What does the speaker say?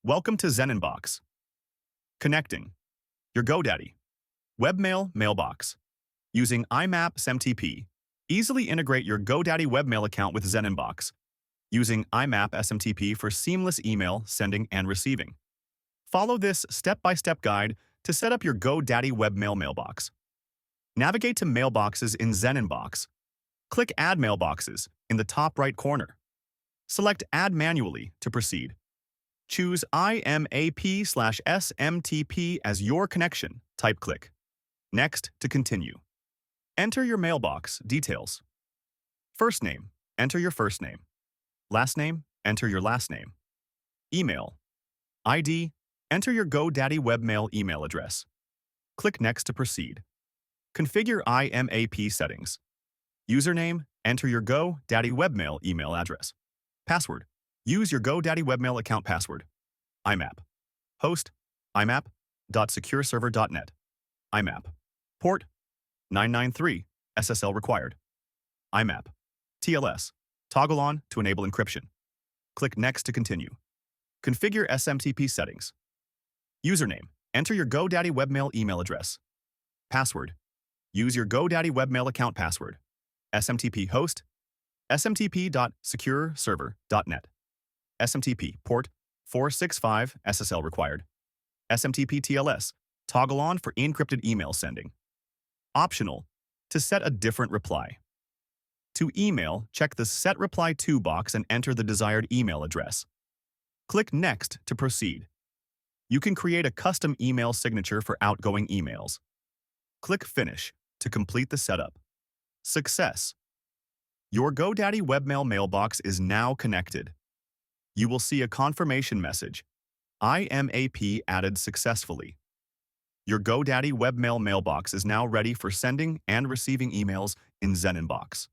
Welcome to ZenInbox. Connecting your GoDaddy Webmail mailbox. Using IMAP SMTP, easily integrate your GoDaddy Webmail account with ZenInbox. Using IMAP SMTP for seamless email sending and receiving. Follow this step-by-step guide to set up your GoDaddy Webmail mailbox. Navigate to Mailboxes in ZenInbox. Click Add Mailboxes in the top right corner. Select Add Manually to proceed. Choose IMAP/SMTP as your connection. Type click. Next to continue. Enter your mailbox details. First name, enter your first name. Last name, enter your last name. Email. ID, enter your GoDaddy Webmail email address. Click Next to proceed. Configure IMAP settings. Username, enter your GoDaddy Webmail email address. Password, use your GoDaddy Webmail account password. IMAP. Host, imap.secureserver.net. IMAP. Port, 993, SSL required. IMAP. TLS. Toggle on to enable encryption. Click Next to continue. Configure SMTP settings. Username, enter your GoDaddy Webmail email address. Password, use your GoDaddy Webmail account password. SMTP host, smtp.secureserver.net. SMTP port 465 SSL required. SMTP TLS, toggle on for encrypted email sending. Optional, to set a different reply. To email, check the Set Reply To box and enter the desired email address. Click Next to proceed. You can create a custom email signature for outgoing emails. Click Finish to complete the setup. Success! Your GoDaddy Webmail mailbox is now connected. You will see a confirmation message. IMAP added successfully. Your GoDaddy Webmail mailbox is now ready for sending and receiving emails in ZenInbox.